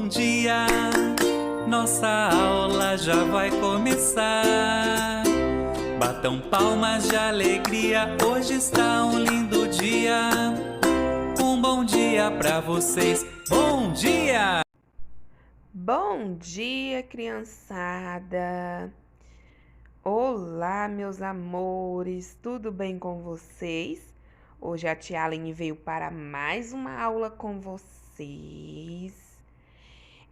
Bom dia, nossa aula já vai começar. Batam palmas de alegria, hoje está um lindo dia. Um bom dia pra vocês, bom dia! Bom dia, criançada! Olá, meus amores, tudo bem com vocês? Hoje a tia Aline veio para mais uma aula com vocês.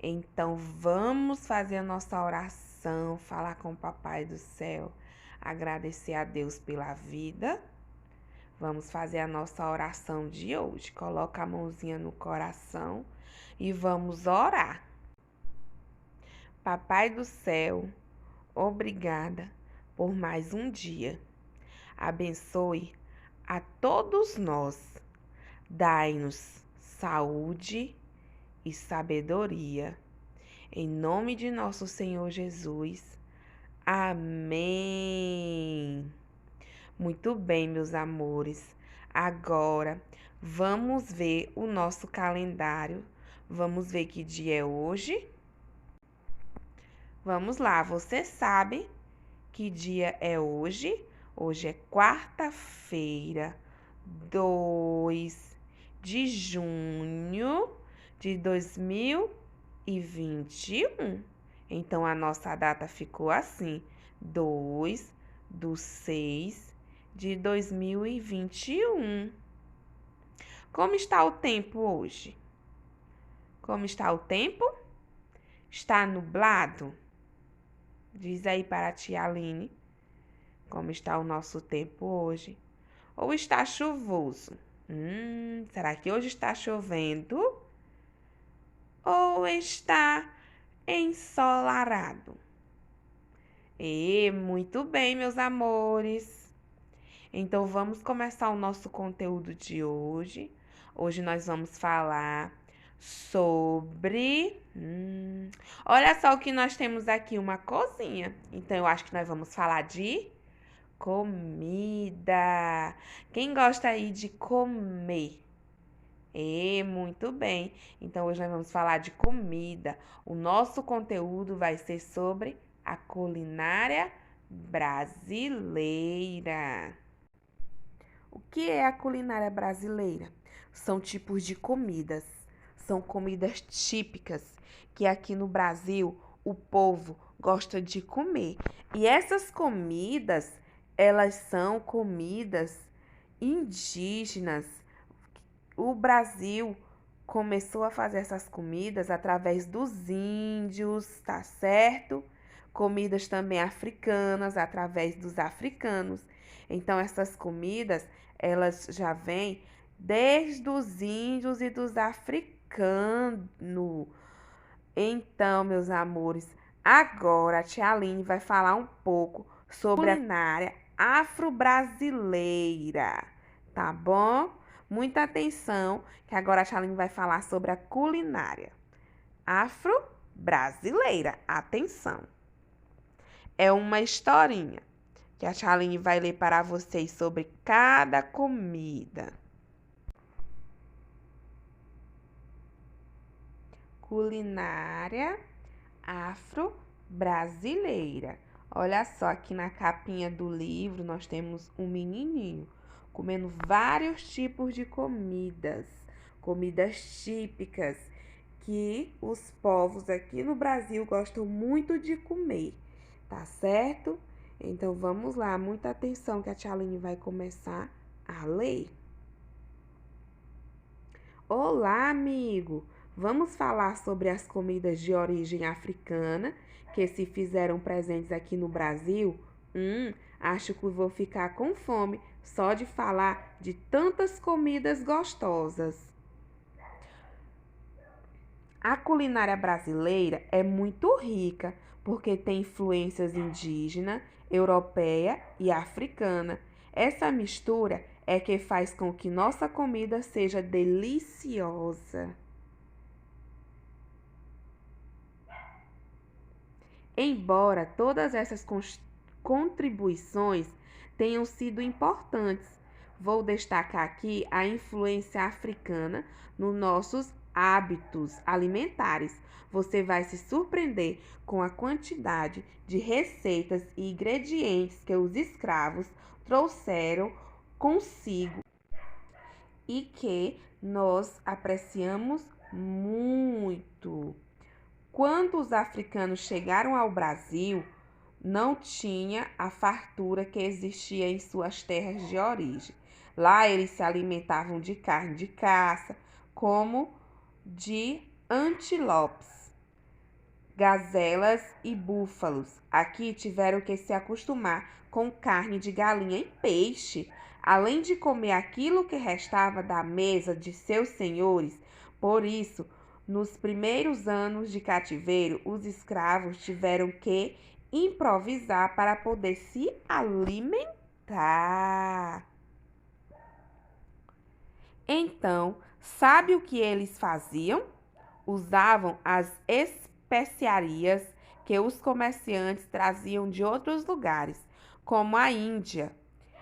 Então, vamos fazer a nossa oração, falar com o Papai do Céu, agradecer a Deus pela vida. Vamos fazer a nossa oração de hoje. Coloca a mãozinha no coração e vamos orar. Papai do Céu, obrigada por mais um dia. Abençoe a todos nós. Dai-nos saúde e sabedoria. Em nome de nosso Senhor Jesus. Amém. Muito bem, meus amores. Agora, vamos ver o nosso calendário. Vamos ver que dia é hoje. Vamos lá, você sabe que dia é hoje? Hoje é quarta-feira, 2 de junho de 2021. Então, a nossa data ficou assim, 2/6/2021. Como está o tempo hoje? Como está o tempo? Está nublado? Diz aí para a tia Aline como está o nosso tempo hoje. Ou está chuvoso? Será que hoje está chovendo? Ou está ensolarado? Muito bem, meus amores. Então, vamos começar o nosso conteúdo de hoje. Hoje nós vamos falar sobre... olha só o que nós temos aqui, uma cozinha. Então, eu acho que nós vamos falar de comida. Quem gosta aí de comer? Muito bem. Então, hoje nós vamos falar de comida. O nosso conteúdo vai ser sobre a culinária brasileira. O que é a culinária brasileira? São tipos de comidas. São comidas típicas que aqui no Brasil o povo gosta de comer. E essas comidas, elas são comidas indígenas. O Brasil começou a fazer essas comidas através dos índios, tá certo? Comidas também africanas, através dos africanos. Então, essas comidas, elas já vêm desde os índios e dos africanos. Então, meus amores, agora a tia Aline vai falar um pouco sobre a culinária afro-brasileira, tá bom? Muita atenção, que agora a tia Aline vai falar sobre a culinária afro-brasileira. Atenção! É uma historinha que a tia Aline vai ler para vocês sobre cada comida. Culinária afro-brasileira. Olha só, aqui na capinha do livro nós temos um menininho comendo vários tipos de comidas típicas que os povos aqui no Brasil gostam muito de comer, tá certo? Então vamos lá, muita atenção que a tia Aline vai começar a ler. Olá, amigo! Vamos falar sobre as comidas de origem africana que se fizeram presentes aqui no Brasil? Acho que vou ficar com fome só de falar de tantas comidas gostosas. A culinária brasileira é muito rica porque tem influências indígena, europeia e africana. Essa mistura é que faz com que nossa comida seja deliciosa. Embora todas essas contribuições tenham sido importantes, vou destacar aqui a influência africana nos nossos hábitos alimentares. Você vai se surpreender com a quantidade de receitas e ingredientes que os escravos trouxeram consigo e que nós apreciamos muito. Quando os africanos chegaram ao Brasil, não tinha a fartura que existia em suas terras de origem. Lá eles se alimentavam de carne de caça, como de antilopes, gazelas e búfalos. Aqui tiveram que se acostumar com carne de galinha e peixe, além de comer aquilo que restava da mesa de seus senhores. Por isso, nos primeiros anos de cativeiro, os escravos tiveram que improvisar para poder se alimentar. Então, sabe o que eles faziam? Usavam as especiarias que os comerciantes traziam de outros lugares, como a Índia,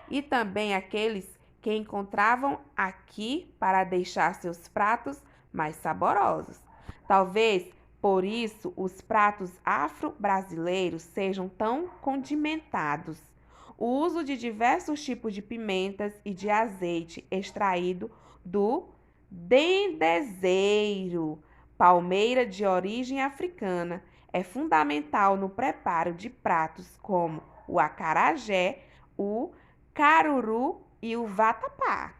e também aqueles que encontravam aqui para deixar seus pratos mais saborosos. Talvez por isso os pratos afro-brasileiros sejam tão condimentados. O uso de diversos tipos de pimentas e de azeite extraído do dendezeiro, palmeira de origem africana, é fundamental no preparo de pratos como o acarajé, o caruru e o vatapá.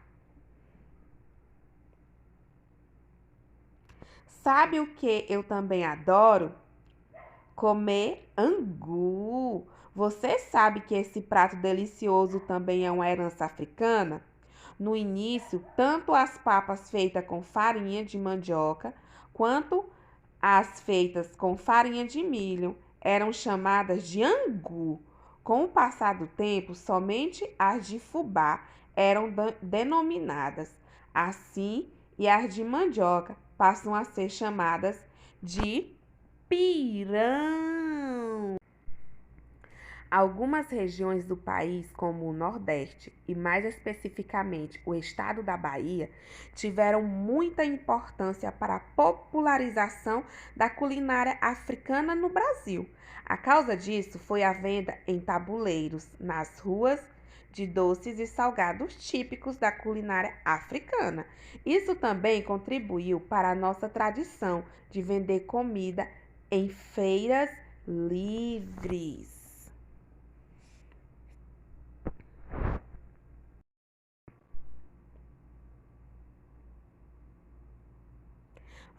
Sabe o que eu também adoro? Comer angu. Você sabe que esse prato delicioso também é uma herança africana? No início, tanto as papas feitas com farinha de mandioca quanto as feitas com farinha de milho eram chamadas de angu. Com o passar do tempo, somente as de fubá eram denominadas assim e as de mandioca passam a ser chamadas de pirão. Algumas regiões do país, como o Nordeste e mais especificamente o estado da Bahia, tiveram muita importância para a popularização da culinária africana no Brasil. A causa disso foi a venda em tabuleiros nas ruas de doces e salgados típicos da culinária africana. Isso também contribuiu para a nossa tradição de vender comida em feiras livres.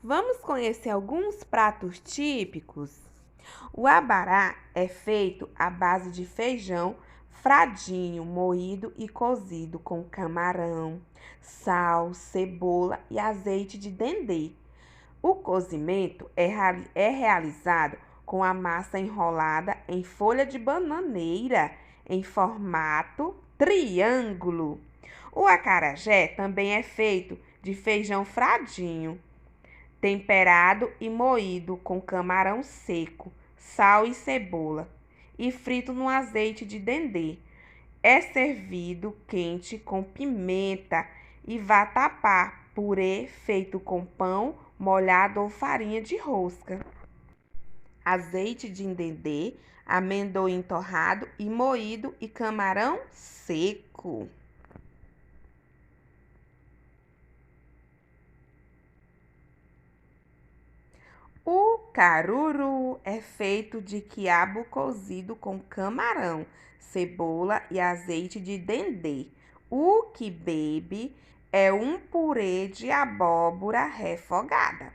Vamos conhecer alguns pratos típicos? O abará é feito à base de feijão fradinho, moído e cozido com camarão, sal, cebola e azeite de dendê. O cozimento é realizado com a massa enrolada em folha de bananeira em formato triângulo. O acarajé também é feito de feijão fradinho, temperado e moído com camarão seco, sal e cebola, e frito no azeite de dendê. É servido quente com pimenta e vatapá, purê feito com pão molhado ou farinha de rosca, azeite de dendê, amendoim torrado e moído e camarão seco. O caruru é feito de quiabo cozido com camarão, cebola e azeite de dendê. O quibe é um purê de abóbora refogada.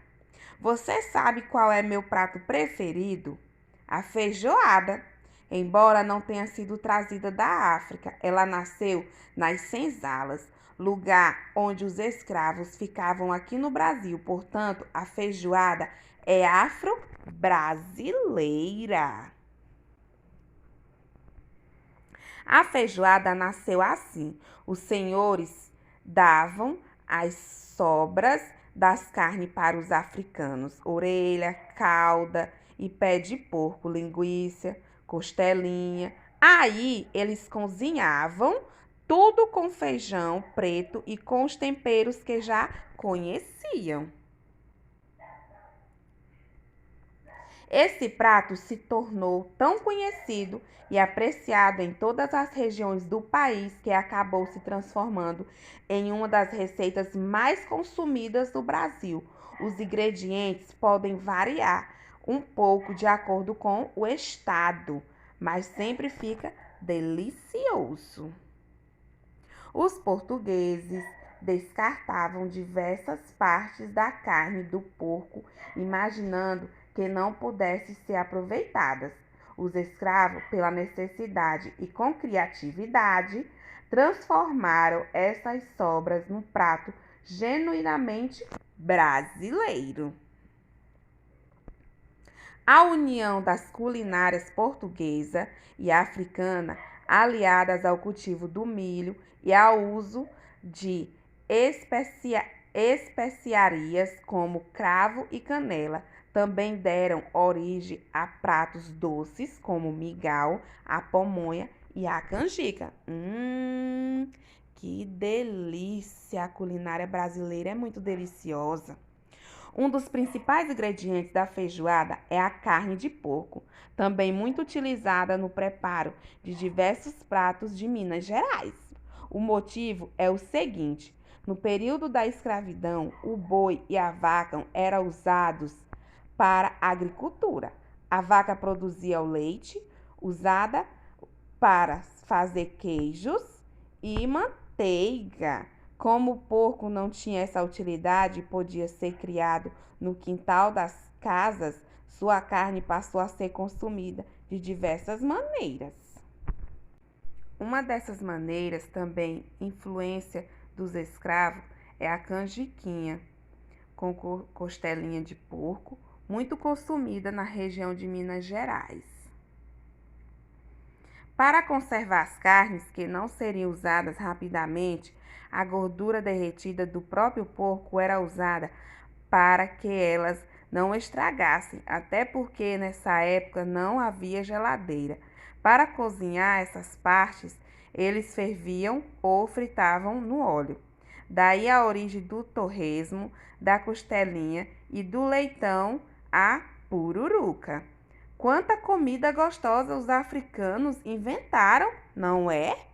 Você sabe qual é meu prato preferido? A feijoada. Embora não tenha sido trazida da África, ela nasceu nas senzalas, lugar onde os escravos ficavam aqui no Brasil. Portanto, a feijoada é afro-brasileira. A feijoada nasceu assim. Os senhores davam as sobras das carnes para os africanos: orelha, cauda e pé de porco, linguiça, costelinha. Aí eles cozinhavam tudo com feijão preto e com os temperos que já conheciam. Esse prato se tornou tão conhecido e apreciado em todas as regiões do país que acabou se transformando em uma das receitas mais consumidas do Brasil. Os ingredientes podem variar um pouco de acordo com o estado, mas sempre fica delicioso. Os portugueses descartavam diversas partes da carne do porco, imaginando que não pudessem ser aproveitadas. Os escravos, pela necessidade e com criatividade, transformaram essas sobras num prato genuinamente brasileiro. A união das culinárias portuguesa e africana, aliadas ao cultivo do milho e ao uso de especiarias como cravo e canela, também deram origem a pratos doces como o mingau, a pamonha e a canjica. Que delícia! A culinária brasileira é muito deliciosa. Um dos principais ingredientes da feijoada é a carne de porco, também muito utilizada no preparo de diversos pratos de Minas Gerais. O motivo é o seguinte: no período da escravidão, o boi e a vaca eram usados para a agricultura. A vaca produzia o leite, usada para fazer queijos e manteiga. Como o porco não tinha essa utilidade e podia ser criado no quintal das casas, sua carne passou a ser consumida de diversas maneiras. Uma dessas maneiras, também influência dos escravos, é a canjiquinha, com costelinha de porco, muito consumida na região de Minas Gerais. Para conservar as carnes que não seriam usadas rapidamente, a gordura derretida do próprio porco era usada para que elas não estragassem, até porque nessa época não havia geladeira. Para cozinhar essas partes, eles ferviam ou fritavam no óleo. Daí a origem do torresmo, da costelinha e do leitão à pururuca. Quanta comida gostosa os africanos inventaram, não é?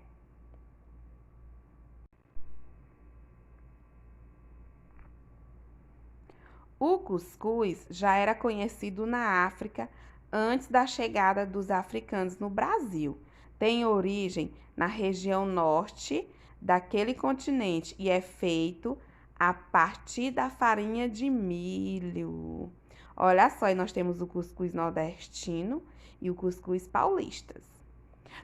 O cuscuz já era conhecido na África antes da chegada dos africanos no Brasil. Tem origem na região norte daquele continente e é feito a partir da farinha de milho. Olha só, e nós temos o cuscuz nordestino e o cuscuz paulistas.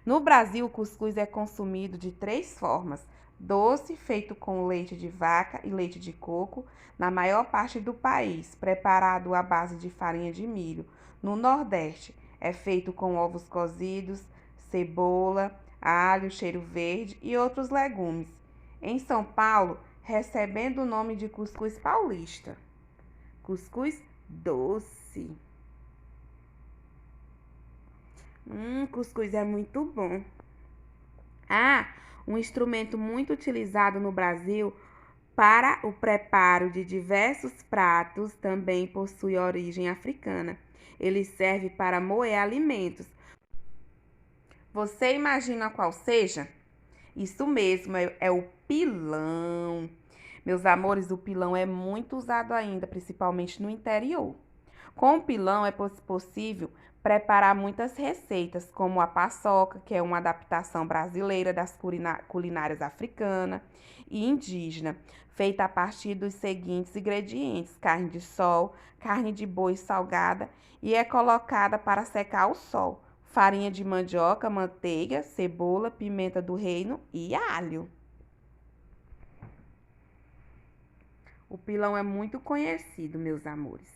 No Brasil, o cuscuz é consumido de 3 formas: doce, feito com leite de vaca e leite de coco, na maior parte do país, preparado à base de farinha de milho. No Nordeste, é feito com ovos cozidos, cebola, alho, cheiro verde e outros legumes. Em São Paulo, recebendo o nome de cuscuz paulista. Cuscuz doce. Cuscuz é muito bom. Um instrumento muito utilizado no Brasil para o preparo de diversos pratos também possui origem africana. Ele serve para moer alimentos. Você imagina qual seja? Isso mesmo, é o pilão. Meus amores, o pilão é muito usado ainda, principalmente no interior. Com o pilão é possível preparar muitas receitas, como a paçoca, que é uma adaptação brasileira das culinárias africana e indígena, feita a partir dos seguintes ingredientes: carne de sol, carne de boi salgada e é colocada para secar ao sol, farinha de mandioca, manteiga, cebola, pimenta do reino e alho. O pilão é muito conhecido, meus amores.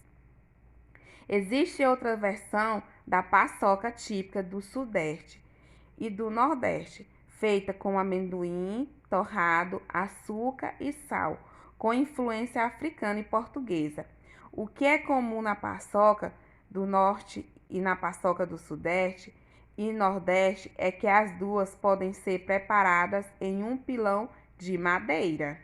Existe outra versão da paçoca típica do Sudeste e do Nordeste, feita com amendoim, torrado, açúcar e sal, com influência africana e portuguesa. O que é comum na paçoca do Norte e na paçoca do Sudeste e Nordeste é que as duas podem ser preparadas em um pilão de madeira.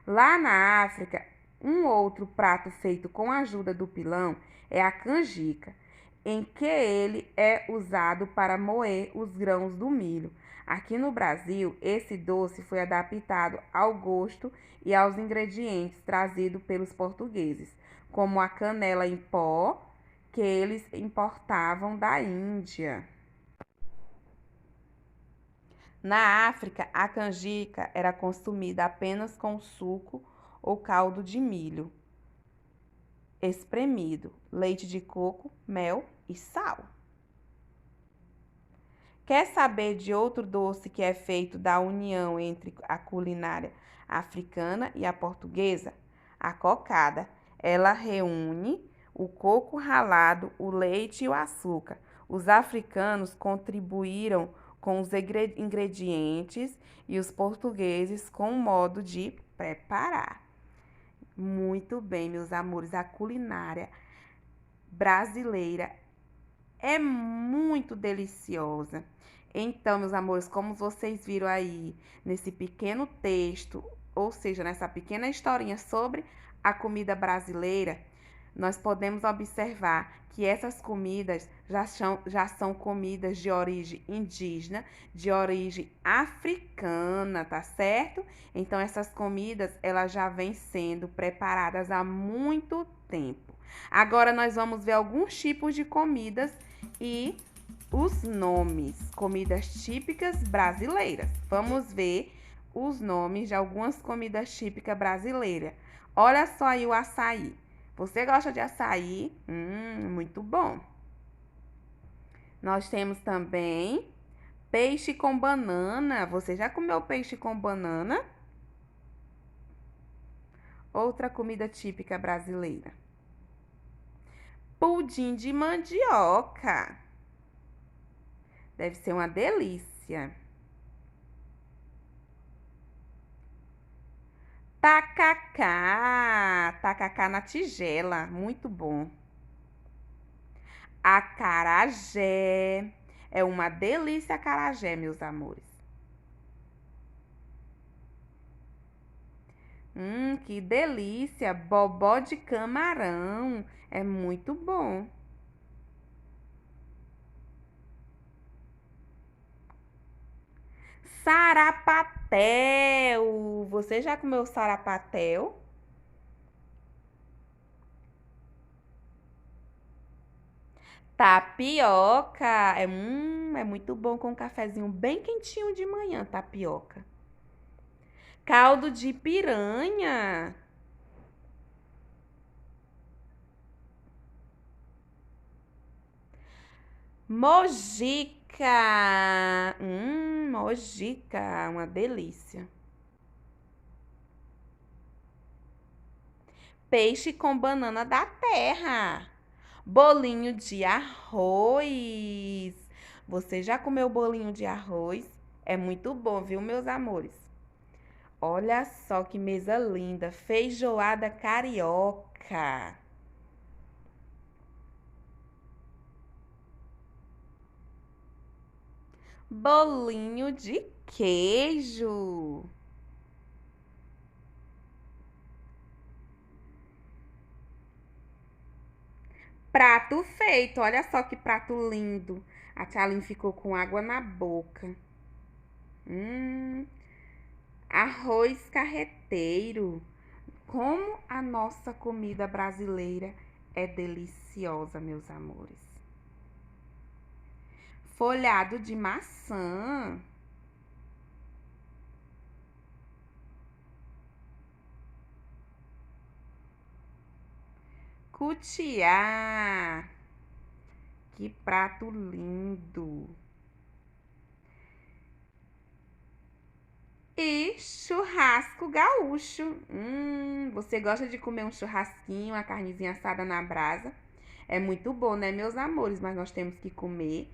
Lá na África, Um outro prato feito com a ajuda do pilão é a canjica, em que ele é usado para moer os grãos do milho. Aqui no Brasil, esse doce foi adaptado ao gosto e aos ingredientes trazidos pelos portugueses, como a canela em pó, que eles importavam da Índia. Na África, a canjica era consumida apenas com suco ou caldo de milho espremido, leite de coco, mel e sal. Quer saber de outro doce que é feito da união entre a culinária africana e a portuguesa? A cocada. Ela reúne o coco ralado, o leite e o açúcar. Os africanos contribuíram com os ingredientes e os portugueses com o modo de preparar. Muito bem, meus amores, a culinária brasileira é muito deliciosa. Então, meus amores, como vocês viram aí nesse pequeno texto, ou seja, nessa pequena historinha sobre a comida brasileira, nós podemos observar que essas comidas já são comidas de origem indígena, de origem africana, tá certo? Então, essas comidas, elas já vêm sendo preparadas há muito tempo. Agora, nós vamos ver alguns tipos de comidas e os nomes, comidas típicas brasileiras. Vamos ver os nomes de algumas comidas típicas brasileiras. Olha só aí o açaí. Você gosta de açaí? Muito bom. Nós temos também peixe com banana. Você já comeu peixe com banana? Outra comida típica brasileira. Pudim de mandioca. Deve ser uma delícia. Tacacá. Tacacá na tigela. Muito bom. Acarajé. É uma delícia acarajé, meus amores. Que delícia. Bobó de camarão. É muito bom. Sarapatel. Você já comeu sarapatel? Tapioca. É muito bom com um cafezinho bem quentinho de manhã, tapioca. Caldo de piranha. Mojica. Mojica, uma delícia. Peixe com banana da terra. Bolinho de arroz. Você já comeu bolinho de arroz? É muito bom, viu, meus amores? Olha só que mesa linda. Feijoada carioca. Bolinho de queijo. Prato feito. Olha só que prato lindo. A Tchaline ficou com água na boca. Arroz carreteiro. Como a nossa comida brasileira é deliciosa, meus amores. Folhado de maçã. Cutiá. Que prato lindo. E churrasco gaúcho. Você gosta de comer um churrasquinho, uma carnezinha assada na brasa? É muito bom, né, meus amores? Mas nós temos que comer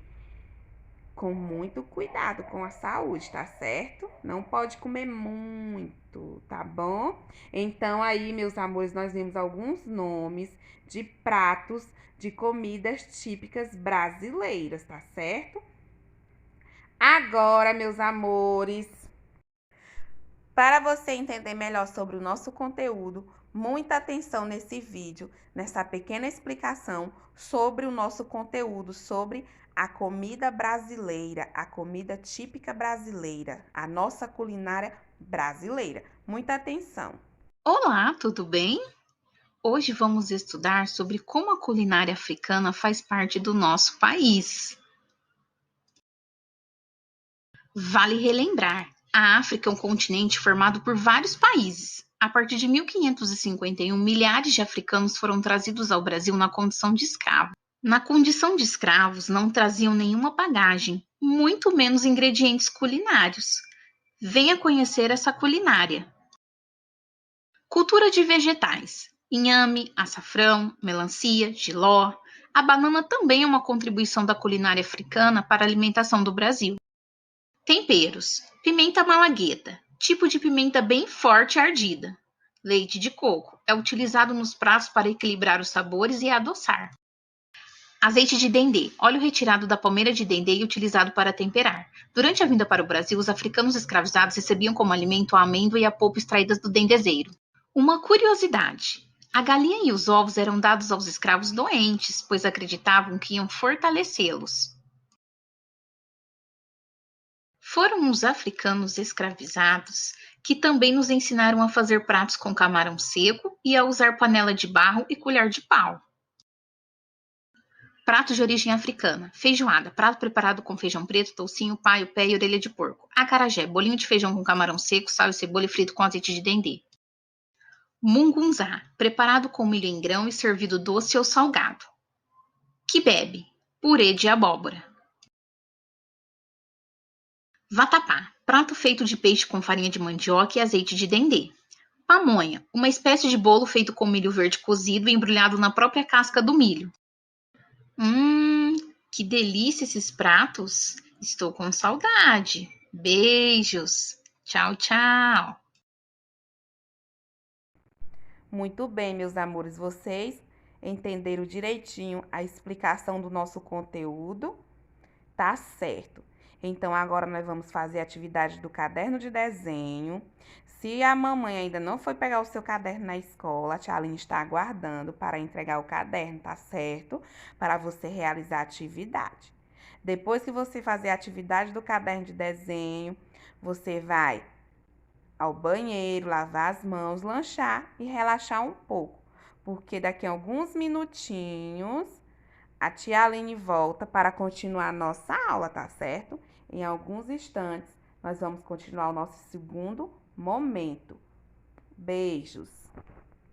com muito cuidado com a saúde, tá certo? Não pode comer muito, tá bom? Então aí, meus amores, nós vimos alguns nomes de pratos de comidas típicas brasileiras, tá certo? Agora, meus amores, Para você entender melhor sobre o nosso conteúdo, muita atenção nesse vídeo, nessa pequena explicação sobre o nosso conteúdo, sobre a comida brasileira, a comida típica brasileira, a nossa culinária brasileira. Muita atenção! Olá, tudo bem? Hoje vamos estudar sobre como a culinária africana faz parte do nosso país. Vale relembrar, a África é um continente formado por vários países. A partir de 1551, milhares de africanos foram trazidos ao Brasil na condição de escravos. Na condição de escravos, não traziam nenhuma bagagem, muito menos ingredientes culinários. Venha conhecer essa culinária. Cultura de vegetais: inhame, açafrão, melancia, jiló. A banana também é uma contribuição da culinária africana para a alimentação do Brasil. Temperos: pimenta malagueta, tipo de pimenta bem forte e ardida. Leite de coco, é utilizado nos pratos para equilibrar os sabores e adoçar. Azeite de dendê, óleo retirado da palmeira de dendê e utilizado para temperar. Durante a vinda para o Brasil, os africanos escravizados recebiam como alimento a amêndoa e a polpa extraídas do dendezeiro. Uma curiosidade: a galinha e os ovos eram dados aos escravos doentes, pois acreditavam que iam fortalecê-los. Foram os africanos escravizados que também nos ensinaram a fazer pratos com camarão seco e a usar panela de barro e colher de pau. Pratos de origem africana: feijoada, prato preparado com feijão preto, toucinho, paio, pé e orelha de porco. Acarajé, bolinho de feijão com camarão seco, sal e cebola e frito com azeite de dendê. Mungunzá, preparado com milho em grão e servido doce ou salgado. Quibebe, purê de abóbora. Vatapá, prato feito de peixe com farinha de mandioca e azeite de dendê. Pamonha, uma espécie de bolo feito com milho verde cozido e embrulhado na própria casca do milho. Que delícia esses pratos! Estou com saudade. Beijos. Tchau, tchau. Muito bem, meus amores, vocês entenderam direitinho a explicação do nosso conteúdo? Tá certo. Então, agora nós vamos fazer a atividade do caderno de desenho. Se a mamãe ainda não foi pegar o seu caderno na escola, a tia Aline está aguardando para entregar o caderno, tá certo? Para você realizar a atividade. Depois que você fazer a atividade do caderno de desenho, você vai ao banheiro, lavar as mãos, lanchar e relaxar um pouco. Porque daqui a alguns minutinhos a tia Aline volta para continuar a nossa aula, tá certo? Em alguns instantes, nós vamos continuar o nosso segundo momento. Beijos!